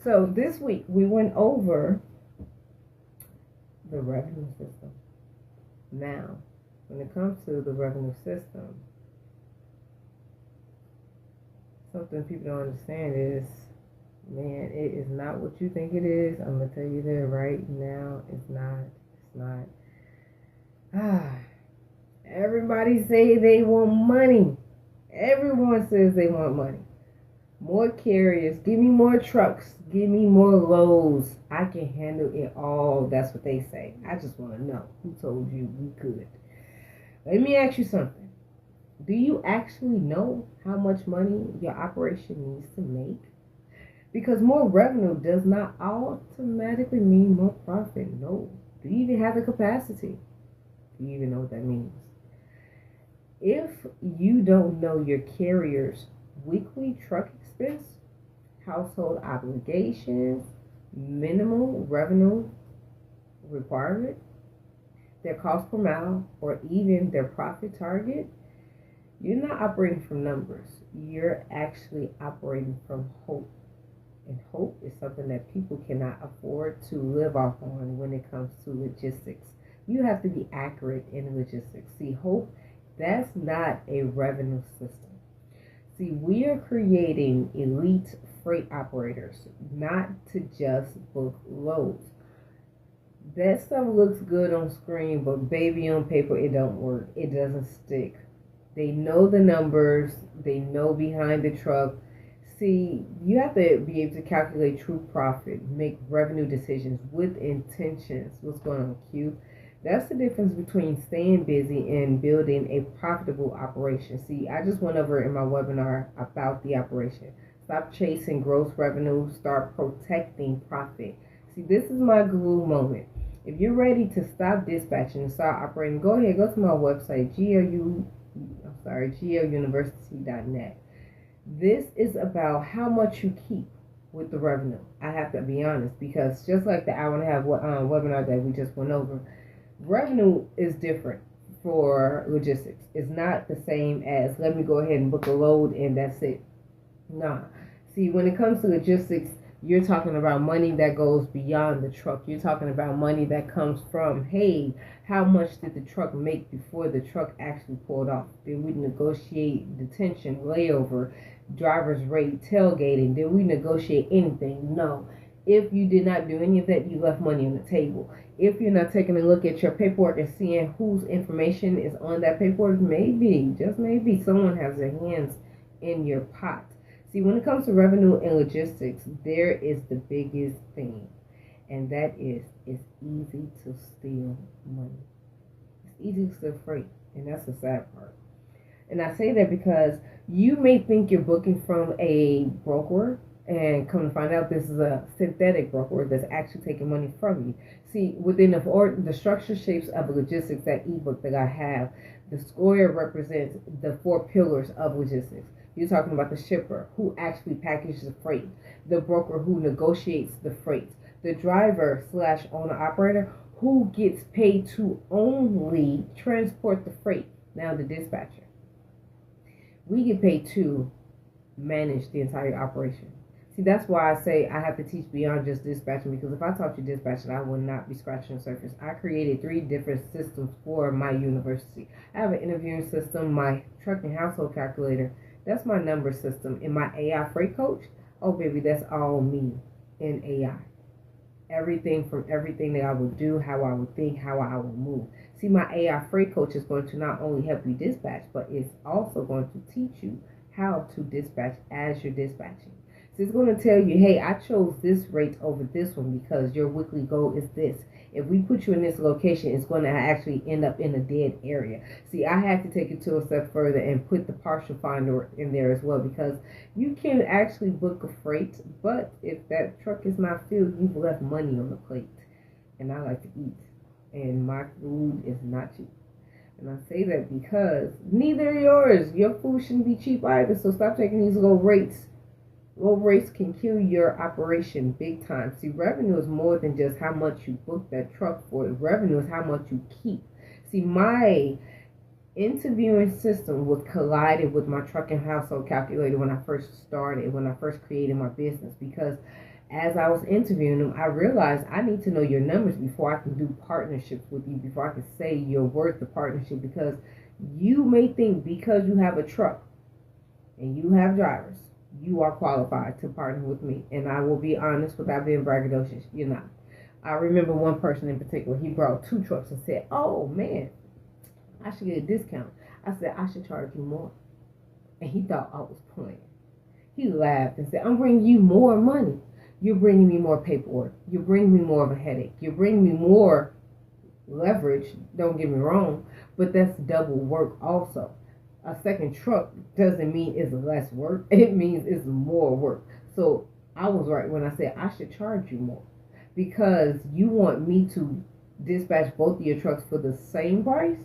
So this week we went over the revenue system. Now, when it comes to the revenue system, something people don't understand is, man, it is not what you think it is. I'm gonna tell you that right now. It's not. It's not. Everybody say they want money. Everyone says they want money. More carriers. Give me more trucks. Give me more loads. I can handle it all. That's what they say. I just want to know who told you we could. Let me ask you something. Do you actually know how much money your operation needs to make? Because more revenue does not automatically mean more profit. No. Do you even have the capacity? Do you even know what that means? If you don't know your carrier's weekly truck expense, household obligations, minimal revenue requirement, their cost per mile, or even their profit target, you're not operating from numbers. You're actually operating from hope. And hope is something that people cannot afford to live off on when it comes to logistics. You have to be accurate in logistics. See, hope, that's not a revenue system. See, we are creating elite freight operators, not to just book loads. That stuff looks good on screen, but baby, on paper, it don't work. It doesn't stick. They know the numbers. They know behind the truck. See, you have to be able to calculate true profit, make revenue decisions with intentions. What's going on, Q? That's the difference between staying busy and building a profitable operation. See, I just went over in my webinar about the operation. Stop chasing gross revenue, start protecting profit. See, this is my GLU moment. If you're ready to stop dispatching and start operating, go ahead, go to my website, GLUuniversity.net. This is about how much you keep with the revenue. I have to be honest, because just like the hour and a half webinar that we just went over, revenue is different for logistics. It's not the same as let me go ahead and book a load and that's it. Nah. See, when it comes to logistics, you're talking about money that goes beyond the truck. You're talking about money that comes from, hey, how much did the truck make before the truck actually pulled off? Did we negotiate detention, layover, driver's rate, tailgating? Did we negotiate anything? No. If you did not do any of that, you left money on the table. If you're not taking a look at your paperwork and seeing whose information is on that paperwork, maybe, just maybe, someone has their hands in your pot. See, when it comes to revenue and logistics, there is the biggest thing, and that is it's easy to steal money. It's easy to steal freight, and that's the sad part. And I say that because you may think you're booking from a broker, and come to find out this is a synthetic broker that's actually taking money from you. See, within the structure shapes of logistics, that ebook that I have, the square represents the 4 pillars of logistics. You're talking about the shipper who actually packages the freight, the broker who negotiates the freight, the driver / owner operator who gets paid to only transport the freight. Now the dispatcher. We get paid to manage the entire operation. See, that's why I say I have to teach beyond just dispatching, because if I taught you dispatching, I would not be scratching the surface. I created 3 different systems for my university. I have an interviewing system, my trucking household calculator, that's my number system, and my AI freight coach, oh baby, that's all me in AI. Everything from everything that I would do, how I would think, how I would move. See, my AI freight coach is going to not only help you dispatch, but it's also going to teach you how to dispatch as you're dispatching. So it's going to tell you, hey, I chose this rate over this one because your weekly goal is this. If we put you in this location, it's going to actually end up in a dead area. See, I had to take it to a step further and put the partial finder in there as well, because you can actually book a freight, but if that truck is not filled, you've left money on the plate. And I like to eat, and my food is not cheap. And I say that because neither are yours. Your food shouldn't be cheap either, so stop taking these low rates. Low rates can kill your operation big time. See, revenue is more than just how much you book that truck for. Revenue is how much you keep. See, my interviewing system was collided with my trucking household calculator when I first started, when I first created my business, because As I was interviewing them, I realized I need to know your numbers before I can do partnerships with you, before I can say you're worth the partnership, because you may think because you have a truck and you have drivers, you are qualified to partner with me. And I will be honest without being braggadocious, you're not. I remember one person in particular, he brought 2 trucks and said, oh man, I should get a discount. I said, I should charge you more. And he thought I was playing. He laughed and said, I'm bringing you more money. You're bringing me more paperwork. You're bringing me more of a headache. You're bringing me more leverage. Don't get me wrong, but that's double work also. A second truck doesn't mean it's less work. It means it's more work. So I was right when I said I should charge you more, because you want me to dispatch both of your trucks for the same price.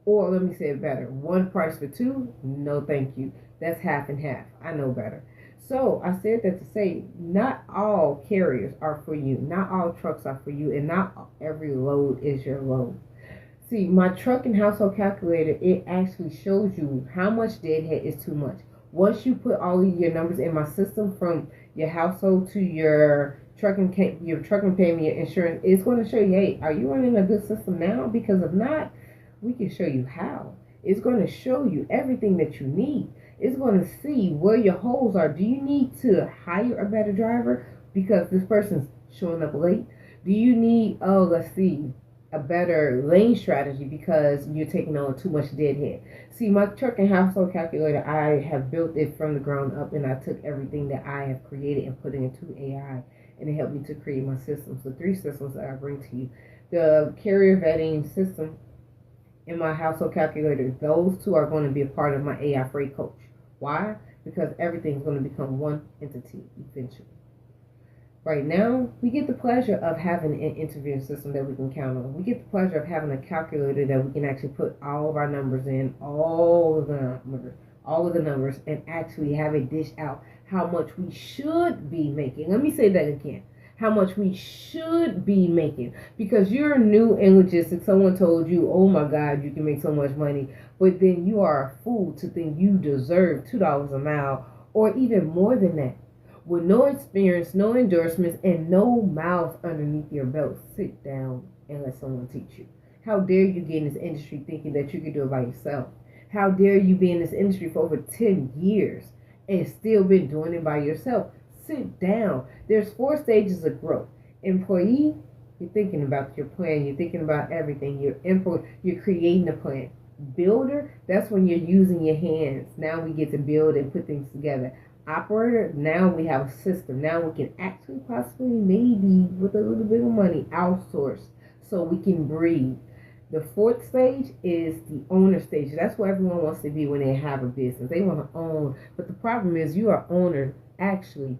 Or let me say it better, one price for two? No, thank you. That's half and half. I know better. So I said that to say, not all carriers are for you. Not all trucks are for you, and not every load is your load. See, my truck and household calculator, it actually shows you how much deadhead is too much. Once you put all of your numbers in my system, from your household to your trucking payment, your insurance, it's going to show you, hey, are you running a good system now? Because if not, we can show you how. It's going to show you everything that you need. It's going to see where your holes are. Do you need to hire a better driver because this person's showing up late? Do you need, let's see, a better lane strategy because you're taking on too much deadhead? See, my truck and household calculator, I have built it from the ground up, and I took everything that I have created and put it into AI, and it helped me to create my systems. The 3 systems that I bring to you. The carrier vetting system and my household calculator, those 2 are going to be a part of my AI freight coach. Why? Because everything's going to become one entity eventually. Right now, we get the pleasure of having an interviewing system that we can count on. We get the pleasure of having a calculator that we can actually put all of our numbers in, all of the numbers, and actually have it dish out how much we should be making. Let me say that again. How much we should be making. Because you're new in logistics. Someone told you, oh my God, you can make so much money. But then you are a fool to think you deserve $2 a mile or even more than that. With no experience, no endorsements, and no miles underneath your belt, sit down and let someone teach you. How dare you get in this industry thinking that you can do it by yourself? How dare you be in this industry for over 10 years and still been doing it by yourself? Sit down. There's 4 stages of growth. Employee, you're thinking about your plan. You're thinking about everything. You're creating a plan. Builder, that's when you're using your hands. Now we get to build and put things together. Operator, now we have a system. Now we can actually possibly, maybe with a little bit of money, outsource so we can breathe. The 4th stage is the owner stage. That's where everyone wants to be when they have a business. They want to own. But the problem is you are owner actually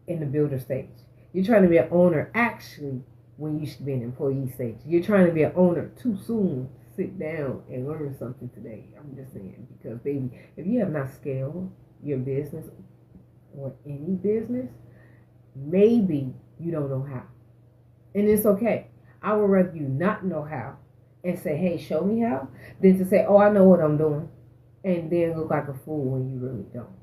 in the builder stage. You're trying to be an owner actually when you should be an employee stage. You're trying to be an owner too soon. Sit down and learn something today. I'm just saying, because baby, if you have not scaled your business or any business, maybe you don't know how. And it's okay. I would rather you not know how and say, hey, show me how, than to say, oh, I know what I'm doing, and then look like a fool when you really don't.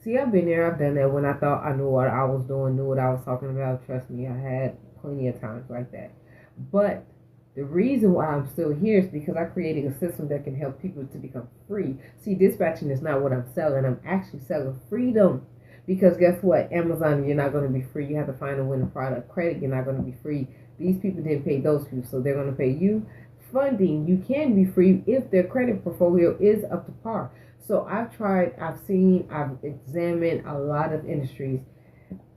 See, I've been there, I've done that. When I thought I knew what I was doing, knew what I was talking about, trust me, I had plenty of times like that. But the reason why I'm still here is because I created a system that can help people to become free. See, dispatching is not what I'm selling. I'm actually selling freedom. Because guess what? Amazon, you're not going to be free. You have to find a winning product. Credit, you're not going to be free. These people didn't pay those people, so they're going to pay you. Funding, you can be free if their credit portfolio is up to par. So I've seen, I've examined a lot of industries.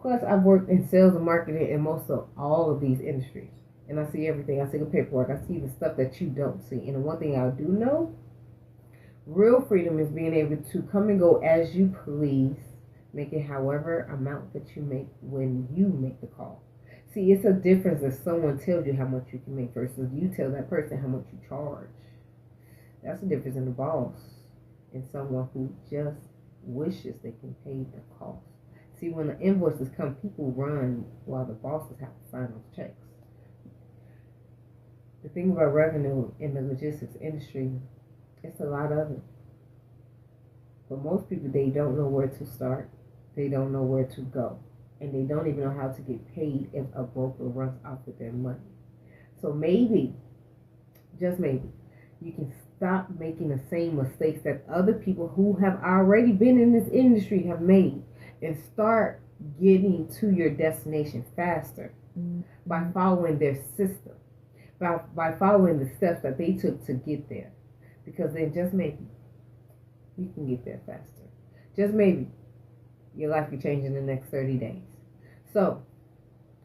Plus, I've worked in sales and marketing in most of all of these industries. And I see everything. I see the paperwork. I see the stuff that you don't see. And the one thing I do know, real freedom is being able to come and go as you please. Make it however amount that you make when you make the call. See, it's a difference if someone tells you how much you can make versus you tell that person how much you charge. That's the difference in the boss and someone who just wishes they can pay the cost. See, when the invoices come, people run while the bosses have to sign those checks. The thing about revenue in the logistics industry, it's a lot of it. But most people, they don't know where to start. They don't know where to go. and they don't even know how to get paid if a broker runs off with their money. So maybe, just maybe, you can stop making the same mistakes that other people who have already been in this industry have made and start getting to your destination faster by following their system, by following the steps that they took to get there. Because then just maybe you can get there faster. Just maybe your life could change in the next 30 days. So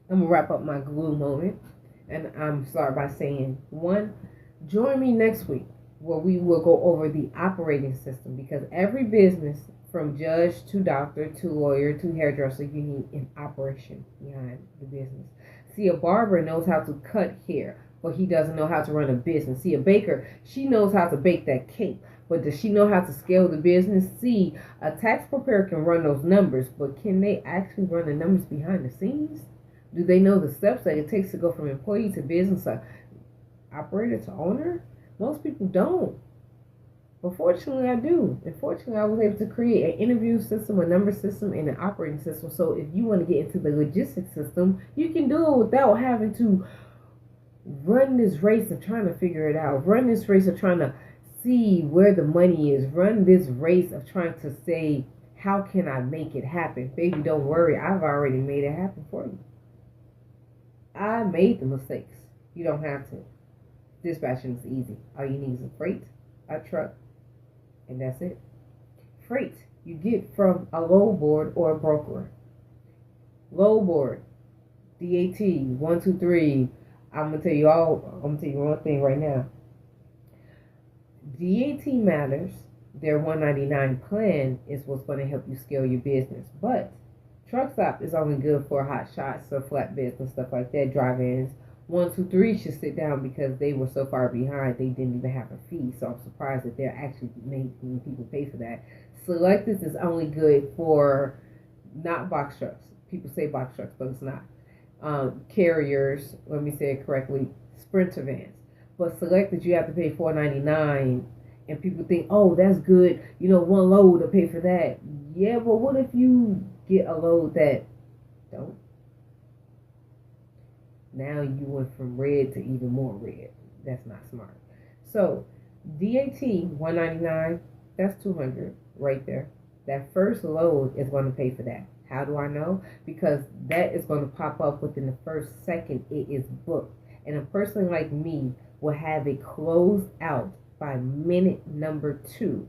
I'm going to wrap up my GLU moment. And I'm start by saying, one, join me next week where we will go over the operating system, because every business, from judge to doctor to lawyer to hairdresser, you need an operation behind the business. See, a barber knows how to cut hair, but he doesn't know how to run a business. See, a baker, she knows how to bake that cake, but does she know how to scale the business? See, a tax preparer can run those numbers, but can they actually run the numbers behind the scenes? Do they know the steps that it takes to go from employee to business, operator to owner? Most people don't. But fortunately, I do. And fortunately, I was able to create an interview system, a number system, and an operating system. So if you want to get into the logistics system, you can do it without having to run this race of trying to figure it out. Run this race of trying to see where the money is. Run this race of trying to say, how can I make it happen? Baby, don't worry. I've already made it happen for you. I made the mistakes. You don't have to. Dispatching is easy. All you need is a freight, a truck, and that's it. Freight you get from a load board or a broker. Load board, DAT, 123. I'm gonna tell you one thing right now. DAT matters. Their 199 plan is what's going to help you scale your business. But truck stop is only good for hot shots, so flatbeds and stuff like that, drive-ins. 123 should sit down because they were so far behind they didn't even have a fee. So I'm surprised that they're actually making people pay for that. Selectus is only good for not box trucks. People say box trucks, but it's not. Carriers, let me say it correctly, Sprinter vans. But Selectus you have to pay $4.99, and people think, oh, that's good. You know, one load to pay for that. Yeah, but what if you get a load that don't? Now you went from red to even more red. That's not smart. So DAT 199, that's 200 right there. That first load is going to pay for that. How do I know? Because that is going to pop up within the first second it is booked. And a person like me will have it closed out by minute number 2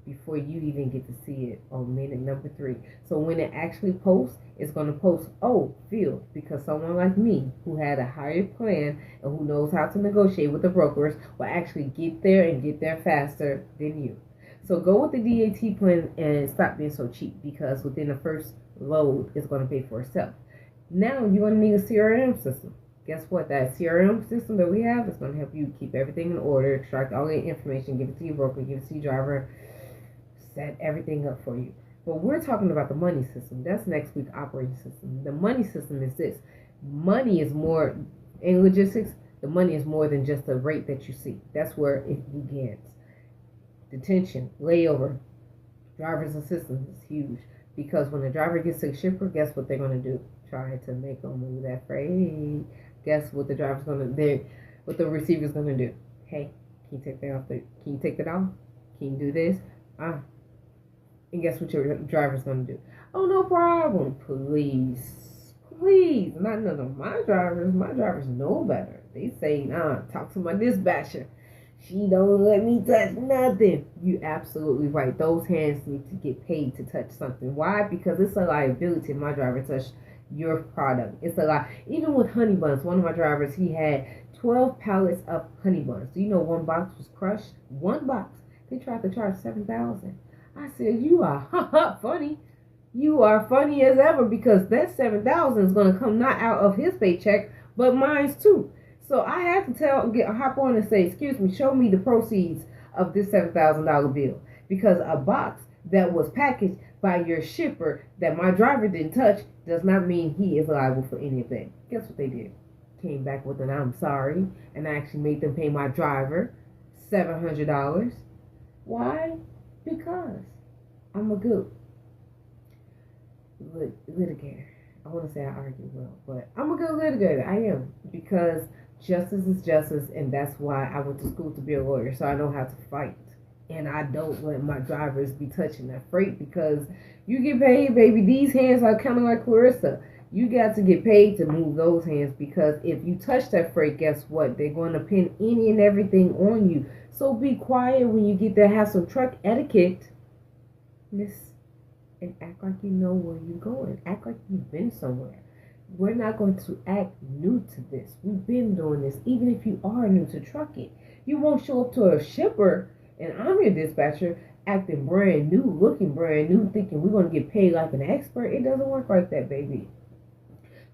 before you even get to see it on minute number 3. So when it actually posts, it's going to post, oh, filled, because someone like me who had a higher plan and who knows how to negotiate with the brokers will actually get there and get there faster than you. So go with the DAT plan and stop being so cheap, because within the first load, it's going to pay for itself. Now you're going to need a CRM system. Guess what? That CRM system that we have is going to help you keep everything in order, extract all the information, give it to your broker, give it to your driver, set everything up for you. But we're talking about the money system. That's next week's operating system. The money system is this. Money is more, in logistics, the money is more than just the rate that you see. That's where it begins. Detention, layover, driver's assistance is huge. Because when the driver gets to the shipper, guess what they're going to do? Try to make them move that freight. Guess what the driver's going to, what the receiver's going to do? Hey, can you take that off? Can you take that off? Can you do this? And guess what your driver's going to do? Oh, no problem. Please. Please. Not none of my drivers. My drivers know better. They say, talk to my dispatcher. She don't let me touch nothing. You absolutely right. Those hands need to get paid to touch something. Why? Because it's a liability. My driver touched your product. It's a lot. Even with honey buns, one of my drivers, he had 12 pallets of honey buns. Do you know one box was crushed? One box. They tried to charge $7,000. I said, you are funny. You are funny as ever, because that $7,000 is going to come not out of his paycheck, but mine's too. So I had to hop on and say, excuse me, show me the proceeds of this $7,000 bill. Because a box that was packaged by your shipper that my driver didn't touch does not mean he is liable for anything. Guess what they did? Came back with an I'm sorry, and I actually made them pay my driver $700. Why? Because I'm a good litigator. I want to say I argue well, but I'm a good litigator. I am, because justice is justice, and that's why I went to school to be a lawyer, so I know how to fight. And I don't let my drivers be touching that freight, because you get paid, baby. These hands are kind of like Clarissa. You got to get paid to move those hands, because if you touch that freight, guess what? They're going to pin any and everything on you. So be quiet when you get there. Have some truck etiquette, miss, and act like you know where you're going. Act like you've been somewhere. We're not going to act new to this. We've been doing this. Even if you are new to trucking, you won't show up to a shipper and I'm your dispatcher acting brand new, looking brand new, thinking we're going to get paid like an expert. It doesn't work like that, baby.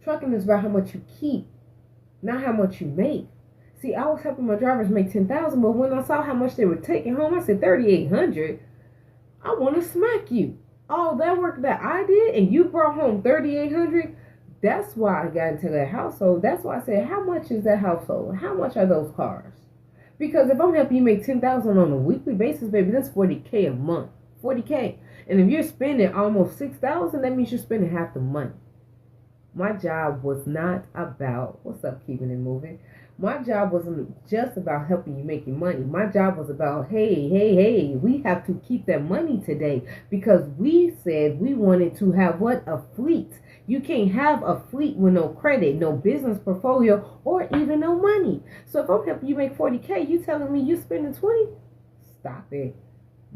Trucking is about how much you keep, not how much you make. See, I was helping my drivers make 10,000, but when I saw how much they were taking home, I said 3,800. I want to smack you. All that work that I did, and you brought home 3,800. That's why I got into that household. That's why I said, how much is that household? How much are those cars? Because if I'm helping you make 10,000 on a weekly basis, baby, that's 40K a month. 40K. And if you're spending almost 6,000, that means you're spending half the money. My job was not about, what's up, keeping it moving. My job wasn't just about helping you make your money. My job was about, hey, we have to keep that money today, because we said we wanted to have what? A fleet. You can't have a fleet with no credit, no business portfolio, or even no money. So if I'm helping you make 40K, you telling me you're spending 20? Stop it.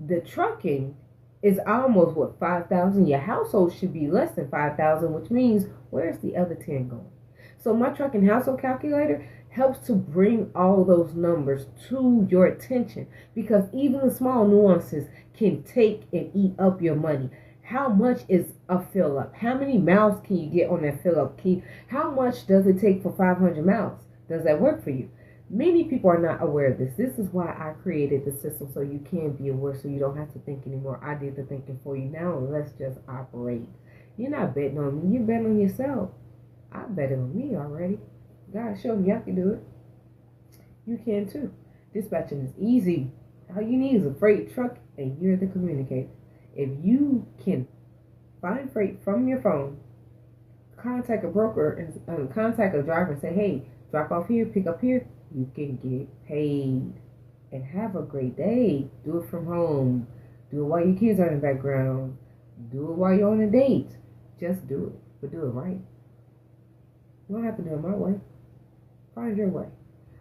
The trucking is almost what, 5,000. Your household should be less than 5,000, which means where's the other 10 going? So my trucking household calculator helps to bring all those numbers to your attention, because even the small nuances can take and eat up your money. How much is a fill up? How many miles can you get on that fill up? How much does it take for 500 miles? Does that work for you? Many people are not aware of this. This is why I created the system, so you can be aware, so you don't have to think anymore. I did the thinking for you. Now let's just operate. You're not betting on me. You're betting on yourself. I bet on me already. God showed me I can do it. You can too. Dispatching is easy. All you need is a freight truck, and you're the communicator. If you can find freight from your phone, contact a broker and contact a driver and say, hey, drop off here, pick up here, you can get paid and have a great day. Do it from home. Do it while your kids are in the background. Do it while you're on a date. Just do it, but do it right. You don't have to do it my way. Find your way.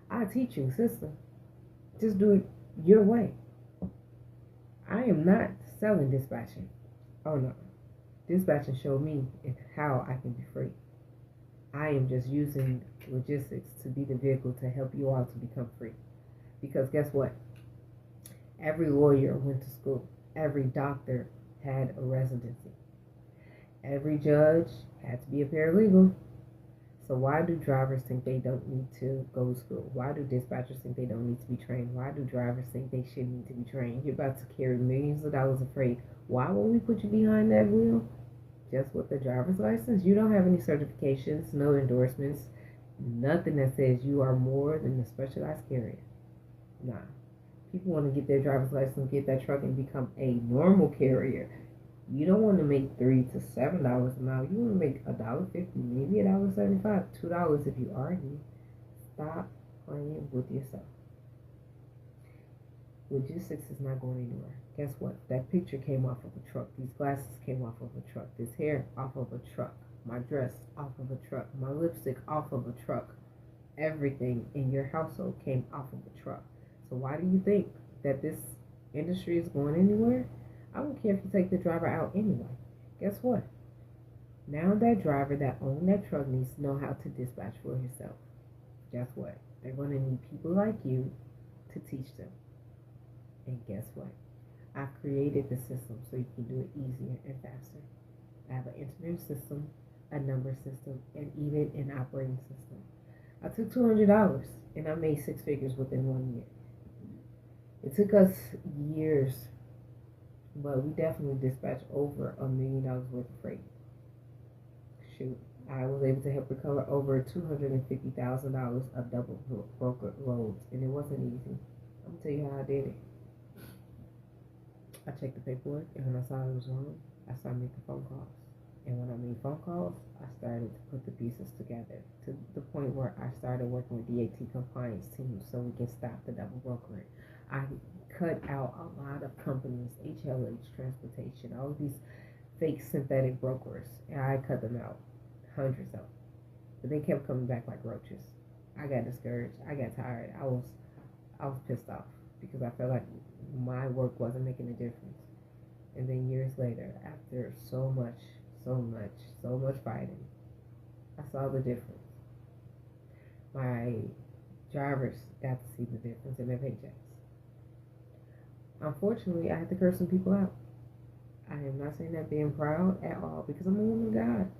I teach you, sister. Just do it your way. I am not selling dispatching. Oh no. Dispatching showed me how I can be free. I am just using logistics to be the vehicle to help you all to become free. Because guess what? Every lawyer went to school. Every doctor had a residency. Every judge had to be a paralegal. So why do drivers think they don't need to go to school? Why do dispatchers think they don't need to be trained? Why do drivers think they shouldn't need to be trained? You're about to carry millions of dollars of freight. Why will we put you behind that wheel? Just with the driver's license. You don't have any certifications, no endorsements, nothing that says you are more than a specialized carrier. Nah. People want to get their driver's license, get that truck, and become a normal carrier. You don't want to make $3 to $7 an hour. You want to make $1.50, maybe $1.75, $2 if you argue. Stop playing with yourself. Logistics is not going anywhere. Guess what? That picture came off of a truck. These glasses came off of a truck. This hair off of a truck. My dress off of a truck. My lipstick off of a truck. Everything in your household came off of a truck. So why do you think that this industry is going anywhere? I don't care if you take the driver out anyway. Guess what? Now that driver that owned that truck needs to know how to dispatch for himself. Guess what? They're going to need people like you to teach them. And guess what? I created the system so you can do it easier and faster. I have an internet system, a number system, and even an operating system. I took $200 and I made 6 figures within 1 year. It took us years, but we definitely dispatched over $1 million worth of freight. Shoot, I was able to help recover over $250,000 of double broker loads, and it wasn't easy. I'm gonna tell you how I did it. I checked the paperwork, and when I saw it was wrong, I started making phone calls. And when I made phone calls, I started to put the pieces together to the point where I started working with the AT compliance team so we can stop the double brokering. I cut out a lot of companies, HLH Transportation, all of these fake synthetic brokers, and I cut them out, hundreds of them. But they kept coming back like roaches. I got discouraged. I got tired. I was pissed off because I felt like my work wasn't making a difference. And then years later, after so much fighting, I saw the difference. My drivers got to see the difference in their paychecks. Unfortunately, I had to curse some people out. I am not saying that being proud at all because I'm a woman of God.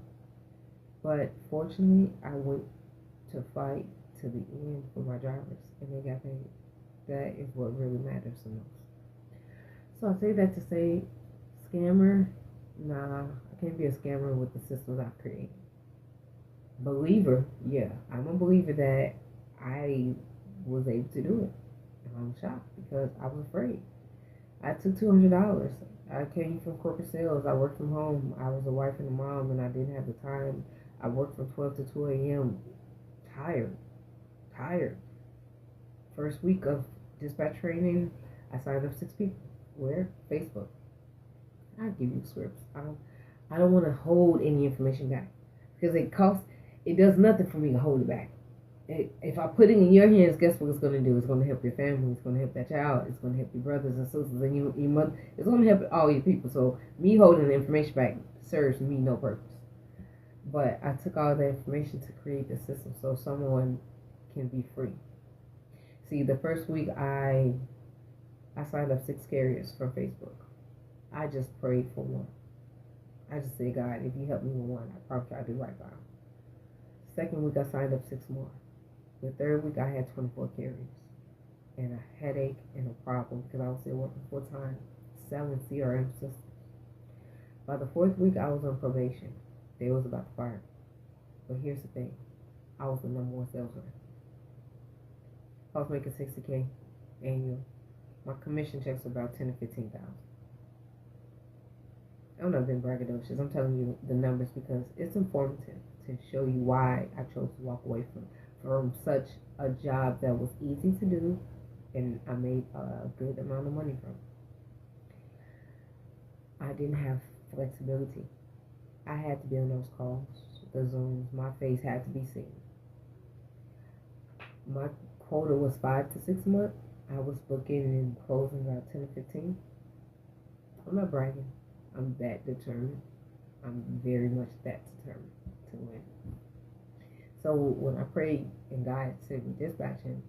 But fortunately, I went to fight to the end for my drivers and they got paid. That is what really matters the most. So I say that to say, scammer, nah, I can't be a scammer with the systems I've created. Believer, yeah, I'm a believer that I was able to do it. And I'm shocked because I was afraid. I took $200. I came from corporate sales. I worked from home. I was a wife and a mom, and I didn't have the time. I worked from 12 to 2 a.m. Tired, tired. First week of dispatch training, I signed up 6 people. Where? Facebook. I give you scripts. I don't want to hold any information back because it costs. It does nothing for me to hold it back. If I put it in your hands, guess what it's going to do? It's going to help your family. It's going to help that child. It's going to help your brothers and sisters and your mother. It's going to help all your people. So me holding the information back serves me no purpose. But I took all the information to create the system so someone can be free. See, the first week I signed up 6 carriers from Facebook. I just prayed for one. I just said, God, if you help me with one, I promise I'll do right by him. Second week I signed up 6 more. The third week I had 24 carriers and a headache and a problem because I was still working full time selling CRM systems. By the fourth week I was on probation. They was about to fire me. But here's the thing. I was the number one sales rep. I was making $60K annual. My commission checks were about 10 to 15,000. I'm not being braggadocious. I'm telling you the numbers because it's informative to show you why I chose to walk away from such a job that was easy to do and I made a good amount of money from. I didn't have flexibility. I had to be on those calls, the Zooms. My face had to be seen. My quota was 5 to 6 months. I was booking and closing about 10 to 15. I'm not bragging. I'm that determined. I'm very much that determined to win. So when I prayed and God sent me dispatching,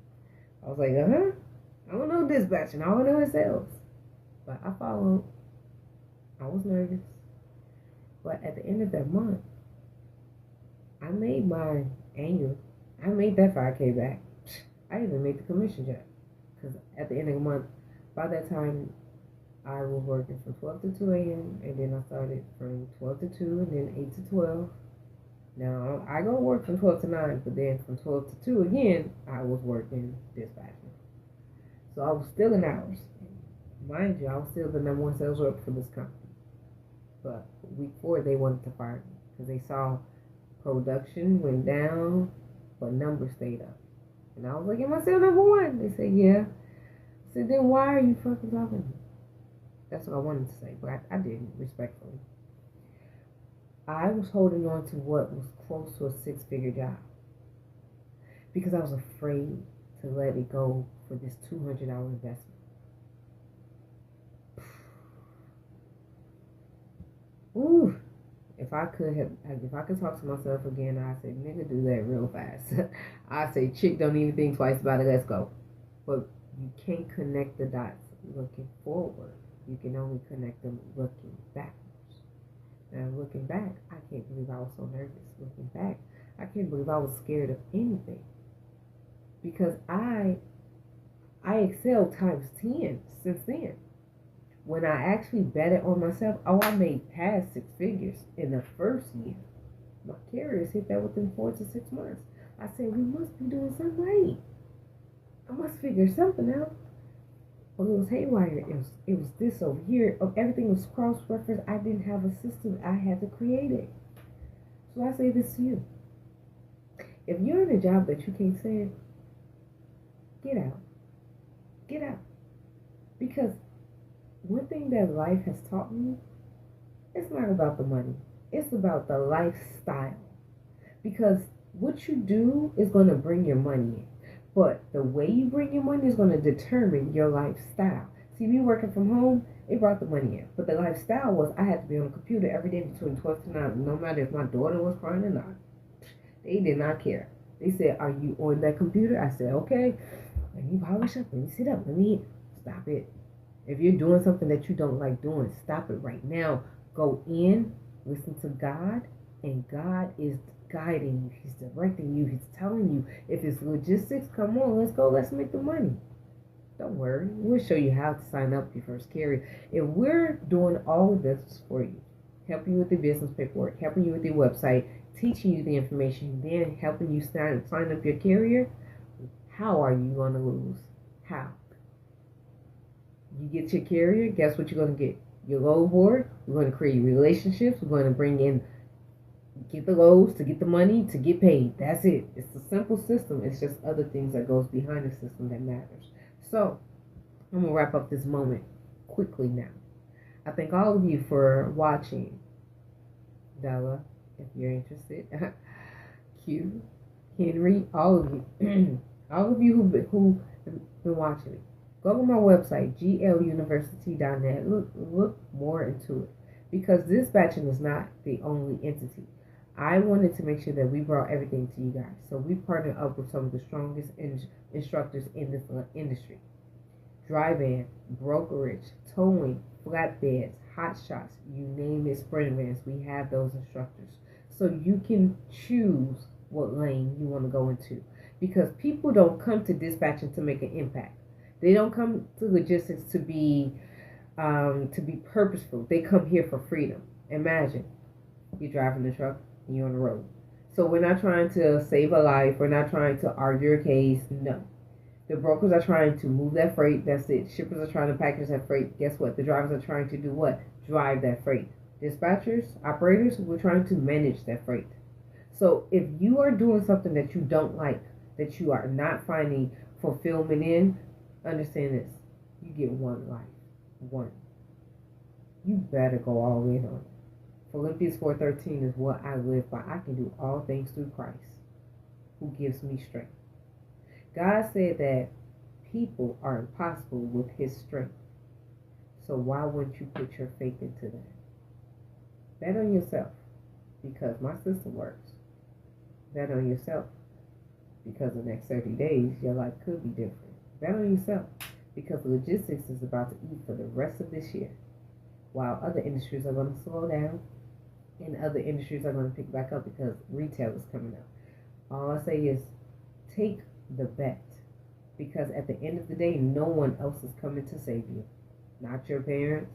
I was like, I don't know dispatching. All I know is sales. But I followed. I was nervous. But at the end of that month, I made my annual. I made that 5K back. I even made the commission check. Because at the end of the month, by that time, I was working from 12 to 2 a.m. and then I started from 12 to 2 and then 8 to 12. Now, I go work from 12 to 9, but then from 12 to 2 again, I was working dispatching. So I was still in hours. Mind you, I was still the number one sales rep for this company. But week 4, they wanted to fire me because they saw production went down, but numbers stayed up. And I was like, am I still number one? They said, yeah. I said, then why are you fucking talking to me? That's what I wanted to say, but I didn't, respectfully. I was holding on to what was close to a 6-figure job because I was afraid to let it go for this $200 investment. Ooh, if I could talk to myself again, I'd say, nigga, do that real fast. I'd say, chick, don't even think twice about it, let's go. But you can't connect the dots looking forward. You can only connect them looking backwards. Now, looking back, I can't believe I was so nervous. Looking back, I can't believe I was scared of anything. Because I excelled times 10 since then. When I actually betted on myself, I made past 6 figures in the first year. My carriers hit that within 4 to 6 months. I said, we must be doing something right. I must figure something out. Oh, it was haywire. It was this over here. Oh, everything was cross referenced. I didn't have a system. I had to create it. So I say this to you: if you're in a job that you can't stand, get out. Get out. Because one thing that life has taught me, it's not about the money. It's about the lifestyle. Because what you do is going to bring your money in. But the way you bring your money is going to determine your lifestyle. See, me working from home, it brought the money in. But the lifestyle was I had to be on the computer every day between 12 to 9, no matter if my daughter was crying or not. They did not care. They said, "Are you on that computer?" I said, "Okay. Let me polish up. Let me sit up. Let me eat." Stop it. If you're doing something that you don't like doing, stop it right now. Go in, listen to God, and God is guiding you. He's directing you. He's telling you. If it's logistics, come on, let's go. Let's make the money. Don't worry. We'll show you how to sign up your first carrier. If we're doing all of this for you, helping you with the business paperwork, helping you with your website, teaching you the information, then helping you sign up your carrier, how are you going to lose? How? You get your carrier, guess what you're going to get? Your load board. We're going to create relationships. We're going to bring in, get the loads to get the money to get paid. That's it. It's a simple system. It's just other things that goes behind the system that matters. So I'm going to wrap up this moment quickly now. I thank all of you for watching. Della, if you're interested. Q, Henry, all of you. All of you who've been watching me. Go to my website, gluuniversity.net. Look more into it. Because dispatching is not the only entity. I wanted to make sure that we brought everything to you guys. So we partnered up with some of the strongest instructors in this industry. Dry van, brokerage, towing, flatbeds, hot shots, you name it, sprint vans. We have those instructors. So you can choose what lane you want to go into. Because people don't come to dispatching to make an impact. They don't come to logistics to be purposeful. They come here for freedom. Imagine you're driving the truck and you're on the road. So we're not trying to save a life. We're not trying to argue a case. No. The brokers are trying to move that freight. That's it. Shippers are trying to package that freight. Guess what? The drivers are trying to do what? Drive that freight. Dispatchers, operators, we're trying to manage that freight. So if you are doing something that you don't like, that you are not finding fulfillment in, understand this. You get one life. One. You better go all in on it. Philippians 4:13 is what I live by. I can do all things through Christ, who gives me strength. God said that people are impossible with his strength. So why wouldn't you put your faith into that? Bet on yourself, because my system works. Bet on yourself, because the next 30 days, your life could be different. Bet on yourself, because logistics is about to eat for the rest of this year. While other industries are going to slow down, and other industries are going to pick back up because retail is coming up. All I say is take the bet, because at the end of the day, no one else is coming to save you. Not your parents,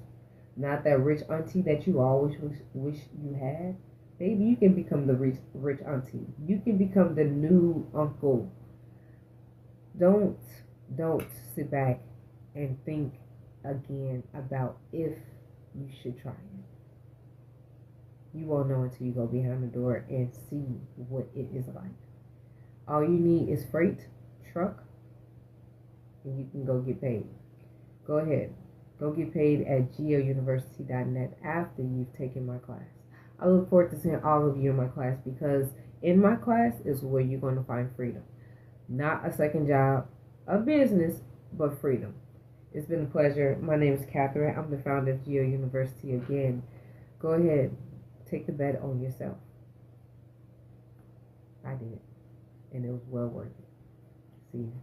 not that rich auntie that you always wish you had. Maybe you can become the rich auntie. You can become the new uncle. Don't sit back and think again about if you should try it. You won't know until you go behind the door and see what it is like. All you need is freight, truck, and you can go get paid. Go ahead. Go get paid at gluuniversity.net after you've taken my class. I look forward to seeing all of you in my class, because in my class is where you're going to find freedom. Not a second job, a business, but freedom. It's been a pleasure. My name is Catherine. I'm the founder of GLU University again. Go ahead. Take the bet on yourself. I did. And it was well worth it. See you.